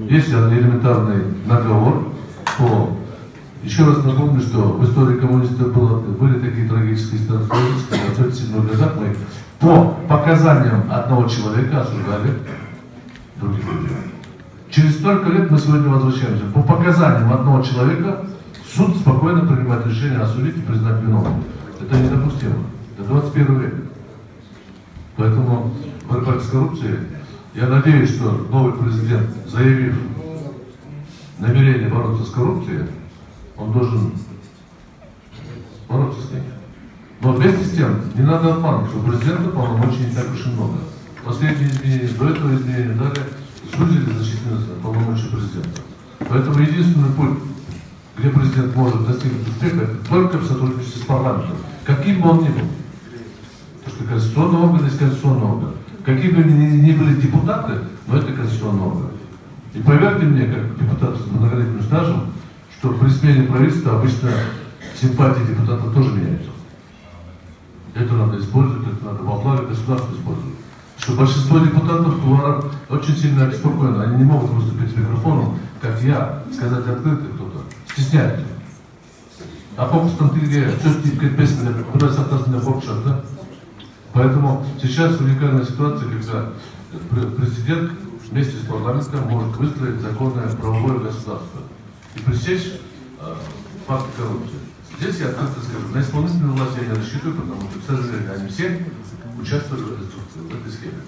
Есть элементарный наговор по... Еще раз напомню, что в истории коммунистов были такие трагические ситуации, когда в 1937 годах мы по показаниям одного человека осуждали других людей. Через столько лет мы сегодня возвращаемся. По показаниям одного человека суд спокойно принимает решение осудить и признать виновным. Это недопустимо. Это 21 век. Поэтому борьба с коррупцией, я надеюсь, что новый президент, заявив намерение бороться с коррупцией, он должен бороться с ней. Но вместе с тем, не надо обманывать, что у президента полномочий не так уж и много. Последние изменения, до этого изменения далее сузили значительно полномочия президента. Поэтому единственный путь, где президент может достигнуть успеха, это только в сотрудничестве с парламентом. Каким бы он ни был. Потому что конституционный орган есть конституционный орган. Какие бы ни были депутаты, но это конституционный орган. И поверьте мне, как депутат с многолетним стажем, что при смене правительства обычно симпатии депутата тоже меняются. Это надо использовать, это надо во благо государства использовать. Что большинство депутатов очень сильно обеспокоены. Они не могут выступить с микрофоном, как я, сказать открыто кто-то. Стесняются. А попустом ты где? Что ты песня, куда соответственно хочешь, да? Поэтому сейчас уникальная ситуация, когда президент вместе с парламентом может выстроить законное правовое государство и пресечь факты коррупции. Здесь я открыто скажу, на исполнительную власть я не рассчитываю, потому что, к сожалению, они все участвовали в этой схеме.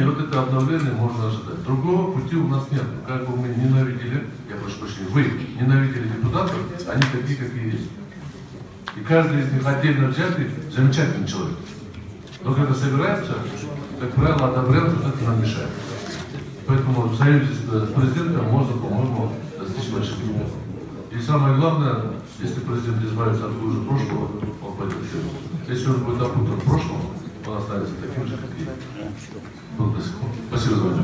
И вот это обновление можно ожидать. Другого пути у нас нет. Как бы мы ненавидели, я прошу прощения, вы ненавидели депутатов, они такие, какие есть. И каждый из них отдельно взятый замечательный человек. Но когда собираются, как правило, одобряют, вот это нам мешает. Поэтому в союзе с президентом можно, по-моему, достичь больших успехов. И самое главное, если президент избавится от хуже прошлого, он пойдет в тюрьму. Если он будет опутан в прошлом, он останется таким же, как и был до сих пор. Спасибо за внимание.